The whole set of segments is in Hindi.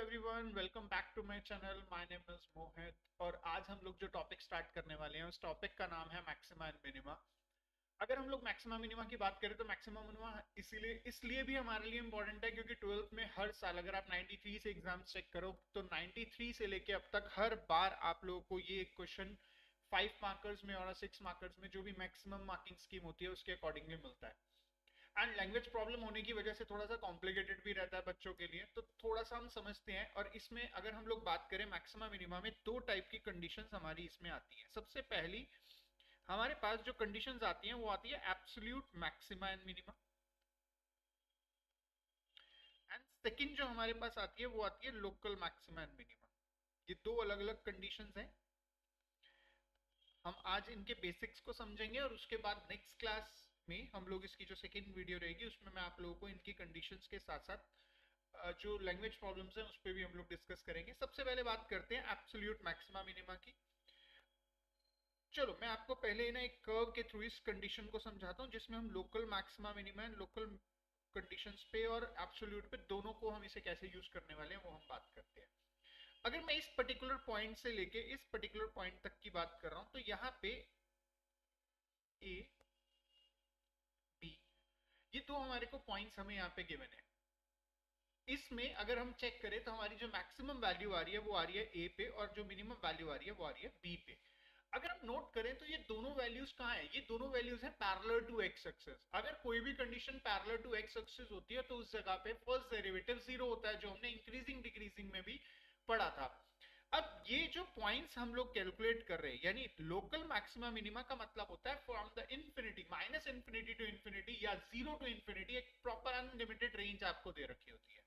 Everyone, welcome back to my channel. My name is Mohit और आज हम लोग जो टॉपिक स्टार्ट करने वाले हैं उस टॉपिक का नाम है मैक्सिमा एंड मिनिमा। अगर हम लोग मैक्सिमा मिनिमा की बात करें तो मैक्सिमा मिनिमा इसीलिए इसलिए भी हमारे लिए इंपॉर्टेंट है क्योंकि 12th में हर साल अगर आप 93 से एग्जाम चेक करो तो 93 से लेके अब तक हर बार आप लोगों को ये क्वेश्चन 5 मार्कर्स में और 6 मार्कर्स में जो भी मैक्सिमम मार्किंग स्कीम होती है उसके अकॉर्डिंगली मिलता है। एंड लैंग्वेज प्रॉब्लम होने की वजह से थोड़ा सा कॉम्प्लिकेटेड भी रहता है बच्चों के लिए, तो थोड़ा सा हम समझते हैं। और इसमें अगर हम लोग बात करें मैक्सिमा मिनिमा में दो टाइप की कंडीशंस हमारी इसमें आती हैं। सबसे पहली हमारे पास जो कंडीशंस आती हैं वो आती है absolute maxima and minima, and second जो हमारे पास आती है वो आती है लोकल मैक्सिमा एंड मिनिमा। ये दो अलग अलग कंडीशंस हैं। हम आज इनके बेसिक्स को समझेंगे और उसके बाद नेक्स्ट क्लास में हम लोग इसकी जो सेकेंड वीडियो रहेगी उसमें मैं आप लोगों को इनकी कंडीशंस के साथ साथ जो लैंग्वेज प्रॉब्लम्स हैं उस पर भी हम लोग डिस्कस करेंगे। सबसे पहले बात करते हैं एब्सोल्यूट मैक्सिमा मिनिमा की। चलो मैं आपको पहले ना एक कर्व के थ्रू इस कंडीशन को समझाता हूँ जिसमें हम local maxima minima and local conditions पे और एब्सोल्यूट पे दोनों को हम इसे कैसे यूज करने वाले हैं वो हम बात करते हैं। अगर मैं इस पर्टिकुलर पॉइंट से लेके इस पर्टिकुलर पॉइंट तक की बात कर रहा हूं तो यहाँ पे ए बी ये दो हमारे को पॉइंट्स हमें यहाँ पे गिवन है। इसमें अगर हम चेक करें तो हमारी जो मैक्सिमम वैल्यू आ रही है वो आ रही है ए पे और जो मिनिमम वैल्यू आ रही है वो आ रही है बी पे। अगर हम नोट करें तो ये दोनों वैल्यूज कहाँ है, ये दोनों वैल्यूज है पैरेलल टू एक्स एक्सिस। अगर कोई भी condition parallel to X axis होती है तो उस जगह पे फर्स्ट डेरिवेटिव जीरो होता है, जो हमने इंक्रीजिंग डिक्रीजिंग में भी पढ़ा था। अब ये जो पॉइंट्स हम लोग कैलकुलेट कर रहे हैं यानी लोकल मैक्सिमा मिनिमा का मतलब होता है from the infinity minus infinity to infinity या जीरो टू इंफिनिटी, एक प्रॉपर अनलिमिटेड रेंज आपको दे रखी होती है।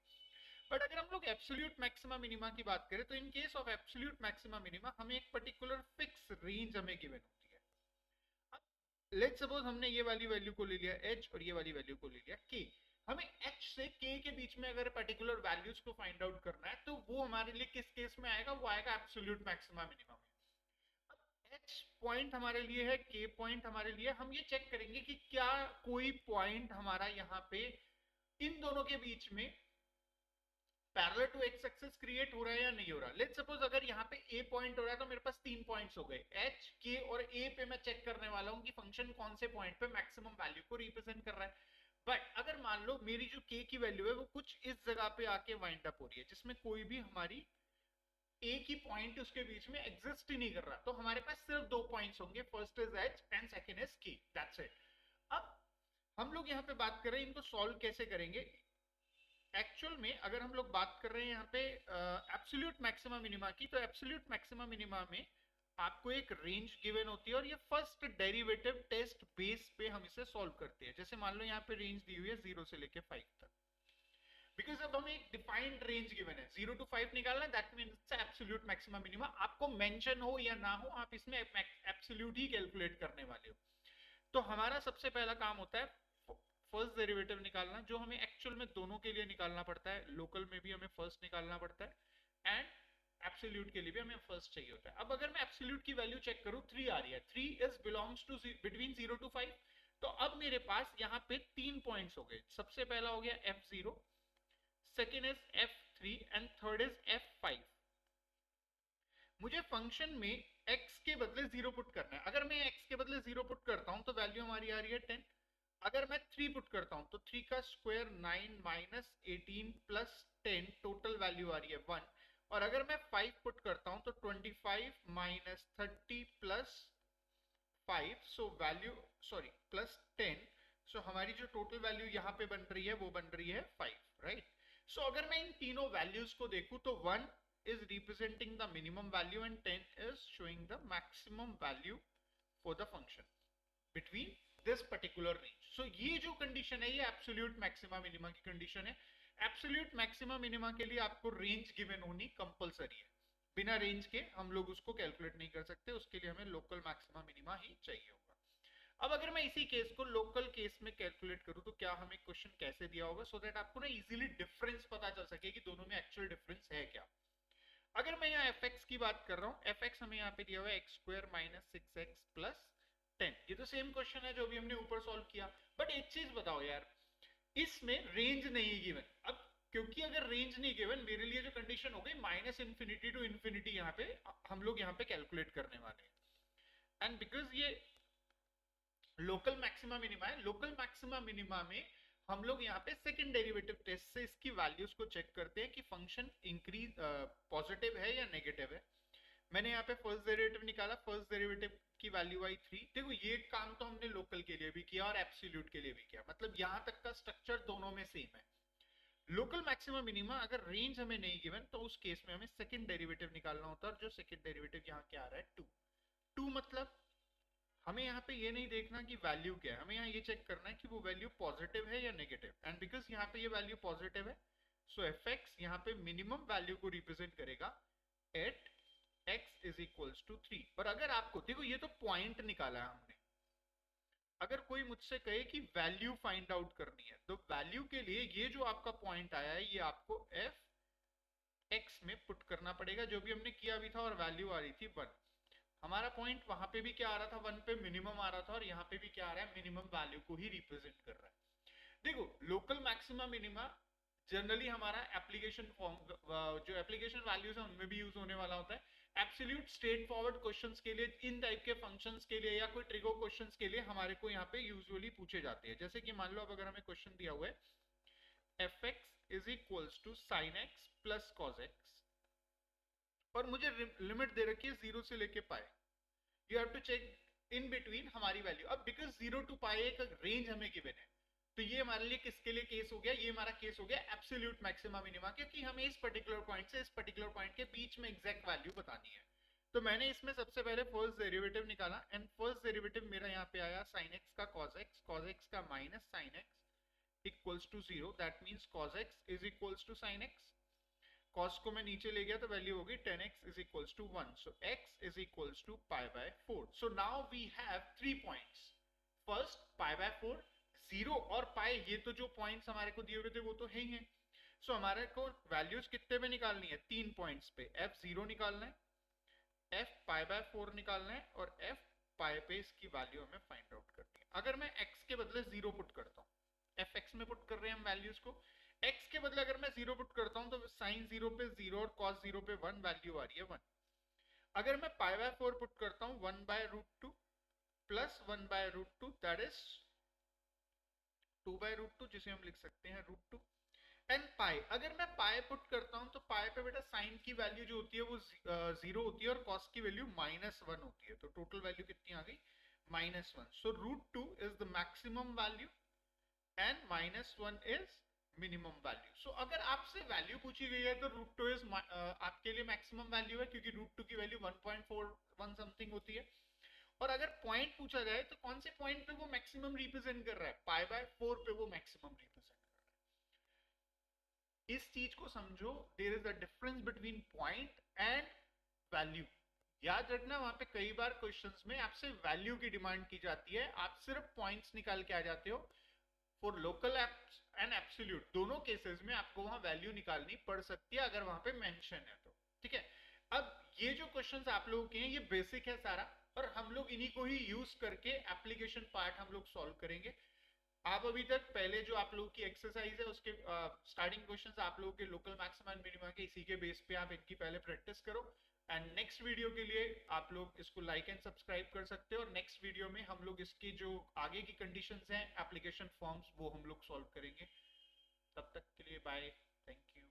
बट अगर हम लोग एब्सोल्यूट मैक्सिमा मिनिमा की बात करें तो in case of absolute maxima minima हमें एक पर्टिकुलर फिक्स रेंज हमें गिवन होती है। अब लेट्स सपोज हमने ये वाली वैल्यू को ले लिया h और ये वाली वैल्यू को ले लिया k। हमें h से k के बीच में अगर पर्टिकुलर वैल्यूज को फाइंड आउट करना है तो वो हमारे लिए किस केस में आएगा, वो आएगा एब्सोल्यूट मैक्सिमा मिनिमा में। अब h पॉइंट हमारे लिए है, k पॉइंट हमारे लिए, हम ये चेक करेंगे कि क्या कोई पॉइंट हमारा यहाँ पे इन दोनों के बीच में parallel to X axis create हो रहा है या नहीं हो रहा। लेट्स सपोज अगर यहाँ पे ए पॉइंट हो रहा है तो मेरे पास तीन पॉइंट्स हो गए, एच के और ए पे मैं चेक करने वाला हूँ कि फंक्शन कौन से पॉइंट पे मैक्सिमम वैल्यू को रिप्रेजेंट कर रहा है। बट अगर मान लो मेरी जो के की वैल्यू है वो कुछ इस जगह पे आके वाइंड अप हो रही है जिसमें कोई भी हमारी ए की पॉइंट उसके बीच में एग्जिस्ट ही नहीं कर रहा, तो हमारे पास सिर्फ दो पॉइंट्स होंगे, first is H and second is के, दैट्स इट। अब हम लोग यहाँ पे बात कर रहे हैं इनको सॉल्व कैसे करेंगे। एक्चुअल में अगर हम लोग बात कर रहे हैं यहाँ पे एब्सोल्यूट मैक्सिमा मिनिमा की, तो एब्सोल्यूट मैक्सिमा मिनिमा में आपको एक रेंज गिवन होती है और ये फर्स्ट डेरिवेटिव टेस्ट बेस पे हम इसे सॉल्व करते हैं। जैसे मान लो यहाँ पे रेंज दी हुई है 0 से लेके 5 तक, बिकॉज अब हमें एक डिफाइंड रेंज गिवन है, 0 टू 5 निकालना, that means absolute maxima minima. आपको मेंशन हो या ना हो आप इसमें एब्सोल्यूट ही कैलकुलेट करने वाले हो। तो हमारा सबसे पहला काम होता है फर्स्ट डेरिवेटिव निकालना, जो हमें एक्चुअल में दोनों के लिए निकालना पड़ता है। लोकल में भी हमें फर्स्ट निकालना पड़ता है एंड एब्सोल्यूट के लिए भी हमें फर्स्ट चाहिए होता है। अब अगर मैं एब्सोल्यूट की वैल्यू चेक करूं 3 आ रही है, 3 is belongs to between 0 to 5। तो अब मेरे पास यहाँ पे तीन पॉइंट्स हो गए। सबसे पहला हो गया f0, second is f3 and third is f5। मुझे फंक्शन में x के बदले 0 पुट करना है। अगर मैं x के बदले 0 पुट करता हूं तो वैल्यू हमारी आ रही है 10। अगर मैं 3 पुट करता हूं तो 3 का square 9 minus 18 plus 10, total value आ रही है 1। और अगर मैं 5 पुट करता हूं तो 25 minus 30 plus 5, so value sorry plus 10, सो हमारी जो टोटल वैल्यू यहाँ पे बन रही है वो बन रही है 5, राइट। सो अगर मैं इन तीनों वैल्यूज को देखूं तो 1 is representing the minimum value and 10 is showing the maximum value for the function between this particular range. So ये जो कंडीशन है ये एब्सोल्यूट मैक्सिमा मिनिमा की कंडीशन है। एब्सोल्यूट मैक्सिमा मिनिमा के लिए आपको रेंज गिवन होनी कंपलसरी है, बिना रेंज के हम लोग उसको कैलकुलेट नहीं कर सकते, उसके लिए हमें लोकल मैक्सिमा मिनिमा ही चाहिए होगा। अब अगर मैं इसी केस को लोकल केस में कैलकुलेट करूं तो क्या हमें क्वेश्चन कैसे दिया होगा, सो दैट आपको ना इजीली डिफरेंस पता चल सके कि दोनों में एक्चुअल डिफरेंस है क्या। अगर मैं यहाँ fx की बात कर रहा हूँ, fx हमें यहाँ पे दिया हुआ है x square minus 6x plus 10। ये तो सेम क्वेश्चन है जो भी हमने ऊपर सॉल्व किया, बट एक चीज बताओ यार, इसमें रेंज नहीं है गिवन। अब क्योंकि अगर रेंज नहीं गिवन, मेरे लिए जो कंडीशन हो गई माइनस इन्फिनिटी टू इन्फिनिटी, यहाँ पे हम लोग यहाँ पे कैलकुलेट करने वाले हैं। एंड बिकॉज ये लोकल मैक्सिमा मिनिमा है, लोकल मैक्सिमा मिनिमा में हम लोग यहाँ पे सेकंड डेरिवेटिव टेस्ट से इसकी वैल्यूज को चेक करते हैं कि फंक्शन इंक्रीज पॉजिटिव है या नेगेटिव है। मैंने यहाँ पे फर्स्ट डेरिवेटिव निकाला, फर्स्ट डेरिवेटिव की वैल्यू आई 3। देखो ये काम तो हमने लोकल के लिए भी किया और एब्सोल्यूट के लिए भी किया, मतलब यहाँ तक का स्ट्रक्चर दोनों में सेम है। लोकल मैक्सिमा मिनिमा अगर रेंज हमें नहीं गिवन तो उस केस में हमें सेकंड डेरिवेटिव निकालना होता है, और जो सेकंड डेरिवेटिव यहाँ क्या आ रहा है 2। 2 मतलब हमें यहाँ पे ये नहीं देखना कि वैल्यू क्या है, हमें यहाँ ये चेक करना है कि वो वैल्यू पॉजिटिव है या नेगेटिव। एंड बिकॉज यहाँ पे ये वैल्यू पॉजिटिव है, सो एफ एक्स यहाँ पे मिनिमम वैल्यू को रिप्रेजेंट करेगा at x is equals to 3। और अगर आपको देखो ये तो पॉइंट निकाला है हमने, अगर कोई मुझसे कहे कि वैल्यू फाइंड आउट करनी है तो वैल्यू के लिए ये जो आपका पॉइंट आया है ये आपको एफ एक्स में पुट करना पड़ेगा, जो भी हमने किया भी था, और वैल्यू आ रही थी 1। हमारा पॉइंट वहां पे भी क्या आ रहा था 1 पे मिनिमम आ रहा था, और यहाँ पे भी क्या आ रहा है मिनिमम वैल्यू को ही रिप्रेजेंट कर रहा है। देखो लोकल मैक्सिमा मिनिमा जनरली हमारा एप्लीकेशन फॉर्म जो एप्लीकेशन वैल्यूज है उनमें भी यूज होने वाला होता है। एब्सोल्यूट स्ट्रेट फॉरवर्ड क्वेश्चंस के लिए, इन टाइप के फंक्शंस के लिए या कोई ट्रिगो क्वेश्चंस के लिए हमारे को यहाँ पे यूजुअली पूछे जाते हैं। जैसे कि मान लो अब अगर हमें क्वेश्चन दिया हुआ है F x is equals to sine x plus cos x, और मुझे लिमिट दे रखी है 0 से लेके pi, you have to check in between हमारी वैल्यू। अब बिकॉज 0 टू पाए एक रेंज हमें गिवन है, तो ये हमारे लिए किसके लिए केस हो गया, ये हमारा केस हो गया एब्सोल्यूट मैक्सिमा मिनिमा, क्योंकि हमें इस पर्टिकुलर पॉइंट से इस पर्टिकुलर पॉइंट के बीच में एग्जैक्ट वैल्यू बतानी है। तो मैंने इसमें सबसे पहले फर्स्ट डेरिवेटिव निकाला, एंड फर्स्ट डेरिवेटिव मेरा यहाँ पे आया sin x का cos x का minus sin x equals to 0, that means cos x is equals to sin x। cos को मैं नीचे ले गया तो वैल्यू होगी 10x is equals to 1, so x is equals to pi by 4। So now we have 3 points, first pi by 4, 0 और पाई, ये तो जो पॉइंट्स हमारे को दिए हुए थे वो तो है ही है। सो हमारे को वैल्यूज कितने पे निकालनी है, 3 पॉइंट्स पे। f0 निकालना है, f पाई बाय 4 निकालना है, और f पाई पे इसकी वैल्यू हमें फाइंड आउट करनी है। अगर मैं x के बदले 0 पुट करता हूँ, fx में पुट कर रहे हैं हम वैल्यूज को, x के बदले अगर मैं 0 पुट करता हूँ तो sin 0 पे 0 और cos 0 पे 1, वैल्यू आ रही है 1। अगर मैं पाई बाय 4 पुट करता हूँ 1 by root 2 plus 1 by root 2, that is 2 by root 2, जिसे हम लिख सकते हैं रूट 2। एंड पाई, अगर मैं पाई पुट करता हूं तो पाई पे बेटा साइन की वैल्यू जो होती है वो 0 होती है और कॉस की वैल्यू -1 होती है, तो टोटल वैल्यू कितनी आ गई -1। So root 2 is the maximum value and -1 is minimum value. So अगर आपसे वैल्यू पूछी गई है तो रूट 2 इज आपके लिए मैक्सिमम वैल्यू है, क्योंकि रूट 2 की वैल्यू 1.41 समथिंग होती है। और अगर पॉइंट पूछा जाए तो कौन से पॉइंट पे वो मैक्सिमम रिप्रेजेंट कर रहा है, पाई बाय 4 पे वो मैक्सिमम रिप्रेजेंट कर रहा है। इस चीज को समझो, there is a difference between point and value. याद रखना वहां पे कई बार क्वेश्चंस में आपसे वैल्यू की डिमांड की जाती है, आप सिर्फ पॉइंट्स निकाल के आ जाते हो। फॉर लोकल एंड एब्सोल्यूट दोनों केसेस में आपको वहां वैल्यू निकालनी पड़ सकती है अगर वहां पे मेंशन है तो, ठीक है। अब ये जो क्वेश्चंस आप लोगों के हैं ये बेसिक है सारा, और हम लोग इन्हीं को ही यूज करके एप्लीकेशन पार्ट हम लोग सॉल्व करेंगे। आप अभी तक पहले जो आप लोगों की एक्सरसाइज है उसके स्टार्टिंग क्वेश्चंस आप लोगों के लोकल मैक्सिमा एंड मिनिमा के, इसी के बेस पे आप इनकी पहले प्रैक्टिस करो। एंड नेक्स्ट वीडियो के लिए आप लोग इसको लाइक एंड सब्सक्राइब कर सकते हो, और नेक्स्ट वीडियो में हम लोग इसकी जो आगे की कंडीशंस हैं एप्लीकेशन फॉर्म्स वो हम लोग सॉल्व करेंगे। तब तक के लिए बाय, थैंक यू।